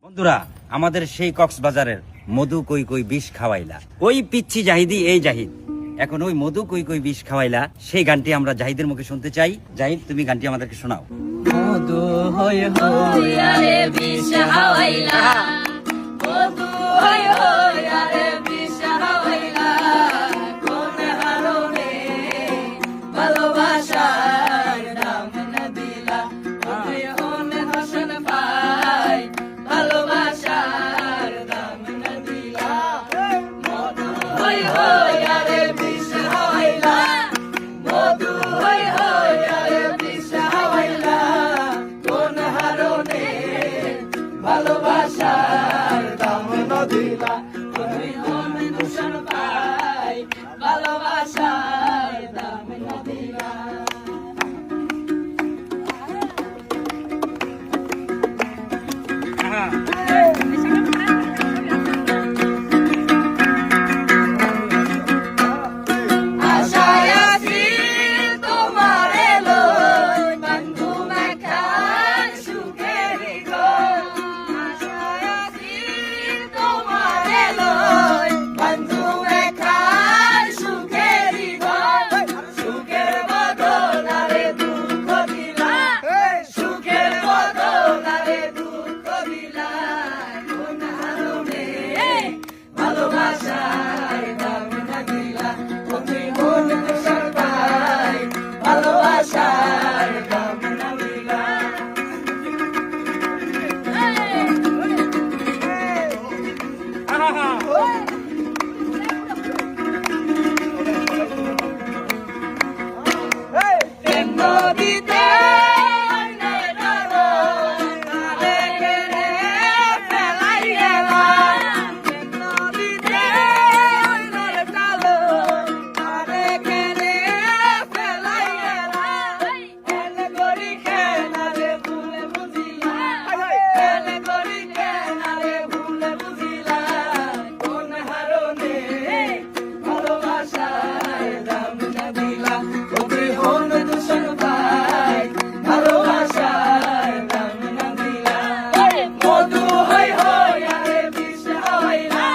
বন্ধুরা, আমাদের সেই কক্সবাজারের মধু কই কই বিষ খাওয়াইলা, ওই পিচ্ছি জাহিদি এই জাহিদ এখন ওই মধু কই কই বিষ খাওয়াইলা সেই গানটি আমরা জাহিদের মুখে শুনতে চাই। জাহিদ, তুমি গানটি আমাদেরকে শোনাও। মধু হই হই আরে বিষ খাওয়াইলা, মধু হই হই আরে বিষ খাওয়াইলা, কোন হারনে ভালোবাসার দাম না দিলা, তুই হনে হাসন পাই ভালোবাসার দাম না দিলা। মধু হই হই আরে বিষ খাওয়াইলা, মধু হই হই আরে বিষ খাওয়াইলা, কোন হারনে ভালোবাসার দাম না দিলা, তুই হনে হাসন পাই ভালোবাসার দাম না দিলা। আশায় আছি তোমারে লই, বন্ধু মাখার সুখের ঘর। আশায় আছি তোমারে লই, বন্ধু মাখার সুখের ঘর। সুখের বদল আরে দুঃখ দিলা, সুখের বদল আরে দুঃখ দিলা, কোন হারনে ভালোবাসার দাম না দিলা, তুই মন তুষার পাই ভালোবাসার দাম না দিলা। প্রেম নদীতে অন্যের ডলন, কালে কেড়ে ফেলাই গেলাম। প্রেম নদীতে অন্যের ডলন, কালে কেড়ে ফেলাই গেলাম। এনে করি কেনারে ভুলে বুঝিলাম, এনে করি কেনারে ভুলে বুঝিলাম, কোন হারনে ভালোবাসার দাম না দিলা, তুই হন দূষণ পাই ভালোবাসার দাম না দিলা। মধু হই হই আরে বিষ খাওয়াইলা,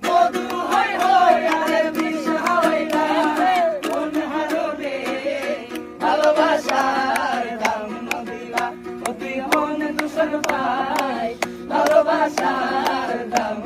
মধু হই হই আরে বিষ খাওয়াইলা, কোন হারনে ভালোবাসার দাম না দিলা, তুই হন দূষণ পাই ভালোবাসার দাম